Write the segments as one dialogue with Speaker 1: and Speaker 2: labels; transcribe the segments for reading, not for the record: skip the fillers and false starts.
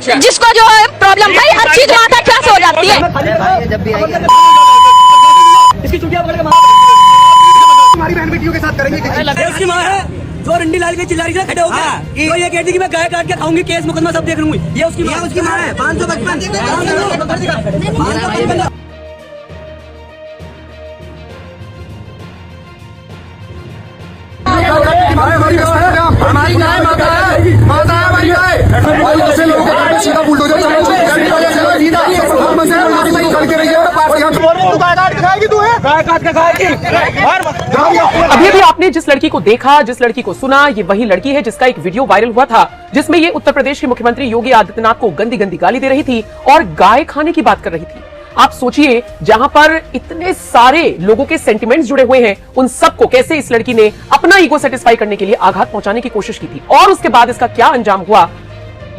Speaker 1: जिसको जो है प्रॉब्लम भाई हर चीज वहाँ तक क्लास हो जाती है।
Speaker 2: इसकी चुटिया पकड़ के हमारी बहन बेटियों के साथ करेंगे। उसकी माँ है जो रंडी लाल की चिल्ला रही है खड़े होकर तो ये कहती कि मैं गाय काट के खाऊंगी, केस मुकदमा सब देख लूंगी। ये उसकी माँ है। 555 हमारी गाय माता है, माता है हमारी गाय। ऐसे लोगों के घर पे सीधा बुलडोजर
Speaker 3: अभी अभी आपने जिस लड़की को देखा, जिस लड़की को सुना, ये वही लड़की है जिसका एक वीडियो वायरल हुआ था जिसमें ये उत्तर प्रदेश के मुख्यमंत्री योगी आदित्यनाथ को गंदी गंदी गाली दे रही थी और गाय खाने की बात कर रही थी। आप सोचिए, जहां पर इतने सारे लोगों के सेंटिमेंट्स जुड़े हुए हैं, उन सबको कैसे इस लड़की ने अपना ईगो सेटिस्फाई करने के लिए आघात पहुंचाने की कोशिश की थी। और उसके बाद इसका क्या अंजाम हुआ।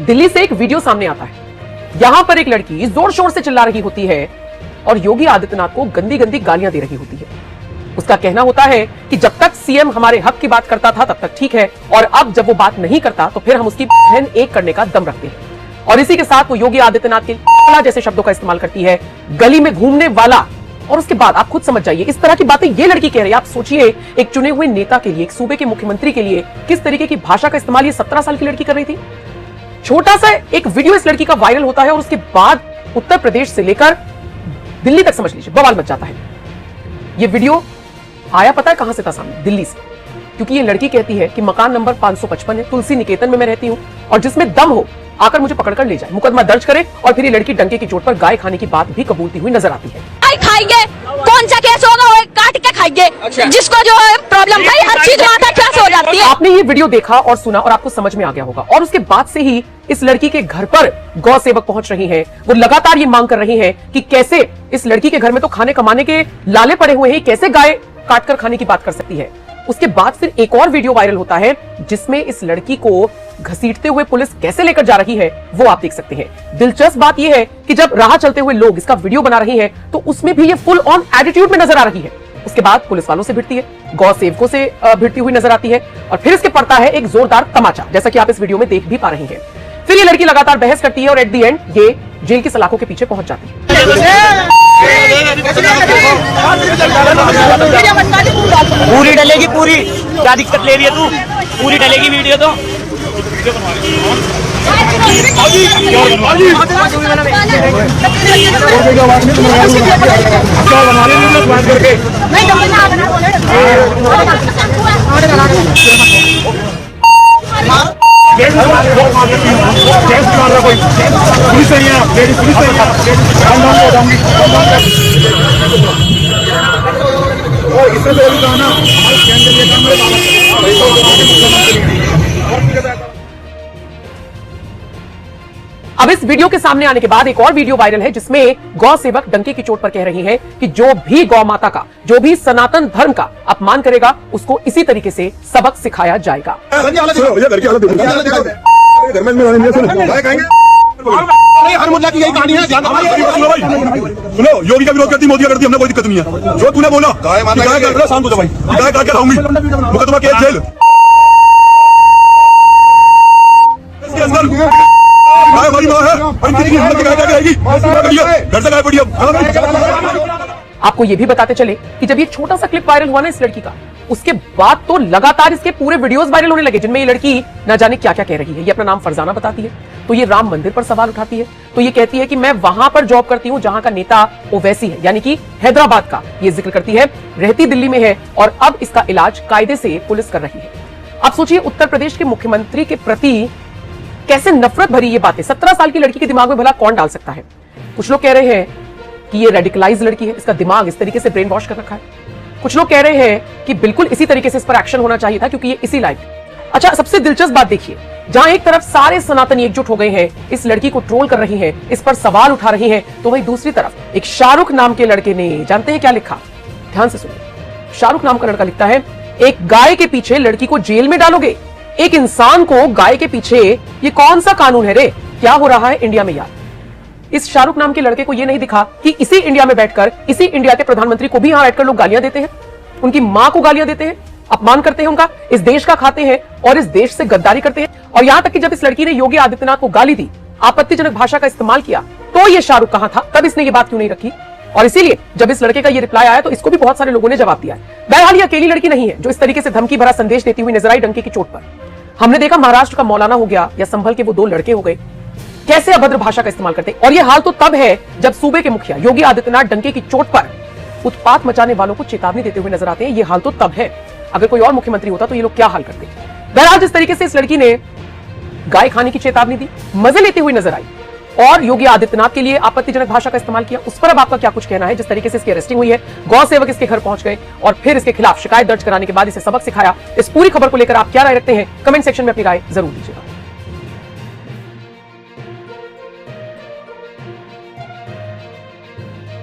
Speaker 3: दिल्ली से एक वीडियो सामने आता है, यहां पर एक लड़की जोर शोर से चिल्ला रही होती है और योगी आदित्यनाथ को गंदी गंदी गालियां दे रही होती है। उसका कहना होता है कि जब तक सीएम हमारे हक की बात करता था तब तक ठीक है, और अब जब वो बात नहीं करता तो फिर हम उसकी बहन एक करने का दम रखते हैं। और इसी के साथ वो योगी आदित्यनाथ के जैसे शब्दों का इस्तेमाल करती है, गली में घूमने वाला। और उसके बाद आप खुद समझ जाइए, इस तरह की बातें ये लड़की कह रही है। आप सोचिए, एक चुने हुए नेता के लिए, एक सूबे के मुख्यमंत्री के लिए किस तरीके की भाषा का इस्तेमाल ये 17 साल की लड़की कर रही थी। छोटा सा एक वीडियो इस लड़की का वायरल होता है और उसके बाद उत्तर प्रदेश से लेकर दिल्ली तक समझ लीजिए बवाल मच जाता है। ये वीडियो आया पता है कहां से था? सामने दिल्ली से। क्योंकि ये लड़की कहती है कि मकान नंबर 555 है, तुलसी निकेतन में मैं रहती हूं, और जिसमें दम हो आकर मुझे पकड़कर ले जाए, मुकदमा दर्ज करे। और फिर ये लड़की डंके की चोट पर गाय खाने की बात भी कबूलती हुई नजर आती है।
Speaker 1: खाएंगे, कौन सा केस होगा वो काट के खाएंगे। जिसको जो है प्रॉब्लम भाई हर चीज वहाँ तक क्लास हो जाती है।
Speaker 3: आपने ये वीडियो देखा और सुना और आपको समझ में आ गया होगा। और उसके बाद से ही इस लड़की के घर पर गौ सेवक पहुंच रही हैं। वो लगातार ये मांग कर रही हैं कि कैसे इस लड़की के घर में तो खाने कमाने के लाले पड़े हुए हैं, कैसे गाय काट कर खाने की बात कर सकती है। उसके बाद फिर एक और वीडियो वायरल होता है जिसमें इस लड़की को घसीटते हुए पुलिस कैसे लेकर जा रही है वो आप देख सकते हैं। दिलचस्प बात यह है कि जब राह चलते हुए लोग इसका वीडियो बना रहे हैं तो उसमें भी ये फुल ऑन एटीट्यूड में नजर आ रही है। उसके बाद पुलिस वालों से भिड़ती है, गौ सेवकों से भिड़ती हुई नजर आती है, और फिर इसके पड़ता है एक जोरदार तमाचा, जैसा कि आप इस वीडियो में देख भी पा रही हैं। फिर ये लड़की लगातार बहस करती है और एट द एंड ये जेल की सलाखों के पीछे पहुंच जाती है।
Speaker 2: पूरी डलेगी, पूरी क्या दिक्कत ले रही है तू? पूरी डलेगी वीडियो तो।
Speaker 3: अब इस वीडियो के सामने आने के बाद एक और वीडियो वायरल है जिसमें गौ सेवक डंके की चोट पर कह रही है कि जो भी गौ माता का, जो भी सनातन धर्म का अपमान करेगा उसको इसी तरीके से सबक सिखाया जाएगा।
Speaker 4: हर मुद्दा की यही कहानी है। सुनो, योगी का विरोध करती, मोदी का करती, हमने कोई दिक्कत नहीं है। जो तूने बोला गाय काट रहा, शांत हो जा भाई, गाय काट के खाऊंगी, मुकदमा केस जेल। गाय हमारी माँ है, घर से गाय पड़ी।
Speaker 3: आपको ये भी बताते चले कि जब ये छोटा सा क्लिप वायरल हुआ ना इस लड़की का, उसके बाद तो लगातार इसके पूरे वीडियोस वायरल होने लगे जिनमें ये लड़की ना जाने क्या क्या कह रही है। ये अपना नाम फरजाना बताती है, तो ये राम मंदिर पर सवाल उठाती है, तो ये कहती है कि मैं वहां पर जॉब करती हूं जहां का नेता ओवैसी है, यानी कि हैदराबाद का ये जिक्र करती है, रहती दिल्ली में है और अब इसका इलाज कायदे से पुलिस कर रही है। अब सोचिए, उत्तर प्रदेश के मुख्यमंत्री के प्रति कैसे नफरत भरी ये बातें 17 साल की लड़की के दिमाग में भला कौन डाल सकता है। कुछ लोग कह रहे हैं कि ये रेडिकलाइज लड़की है, इसका दिमाग इस तरीके से ब्रेन वॉश कर रखा है। कुछ लोग कह रहे हैं कि बिल्कुल इसी तरीके से इस पर एक्शन होना चाहिए था क्योंकि ये इसी लायक है। अच्छा, सबसे दिलचस्प बात देखिए, जहां एक तरफ सारे सनातनी एकजुट हो गए हैं, इस लड़की को ट्रोल कर रही हैं, इस पर सवाल उठा रही हैं, तो वहीं दूसरी तरफ एक शाहरुख नाम के लड़के ने, जानते हैं क्या लिखा? ध्यान से सुनिए। शाहरुख नाम का लड़का लिखता है, एक गाय के पीछे लड़की को जेल में डालोगे? एक इंसान को गाय के पीछे, ये कौन सा कानून है रे? क्या हो रहा है इंडिया में यार? इस शाहरुख नाम के लड़के को यह नहीं दिखा कि इसी इंडिया में बैठकर, इसी इंडिया के प्रधानमंत्री को भी यहां बैठकर लोग गालियां देते हैं, उनकी मां को गालियां देते हैं, अपमान करते हैं उनका, इस देश का खाते हैं और इस देश से गद्दारी करते हैं। और यहां तक कि जब इस लड़की ने योगी आदित्यनाथ को गाली दी, आपत्तिजनक भाषा का इस्तेमाल किया तो ये शाहरुख कहां था, तब इसने ये बात क्यों नहीं रखी? और इसीलिए जब इस लड़के का ये रिप्लाई आया तो इसको भी बहुत सारे लोगों ने जवाब दिया है। बहरहाल ये अकेली लड़की नहीं है जो इस तरीके से धमकी भरा संदेश देती हुई नजर आई डंके की चोट पर। हमने देखा महाराष्ट्र का मौलाना हो गया या संभल के वो 2 लड़के हो गए, कैसे अभद्र भाषा का इस्तेमाल करते। और ये हाल तो तब है जब सूबे के मुखिया योगी आदित्यनाथ डंके की चोट पर उत्पात मचाने वालों को चेतावनी देते हुए नजर आते हैं। ये हाल तो तब है, अगर कोई और मुख्यमंत्री होता तो ये लोग क्या हाल करते। बहरहाल जिस तरीके से इस लड़की ने गाय खाने की चेतावनी दी, मजे लेते हुए नजर आई और योगी आदित्यनाथ के लिए आपत्तिजनक भाषा का इस्तेमाल किया, उस पर अब आपका क्या कुछ कहना है? जिस तरीके से इसकी अरेस्टिंग हुई है, गौ सेवक इसके घर पहुंच गए और फिर इसके खिलाफ शिकायत दर्ज कराने के बाद इसे सबक सिखाया, इस पूरी खबर को लेकर आप क्या राय रखते हैं? कमेंट सेक्शन में अपनी राय जरूर दीजिएगा।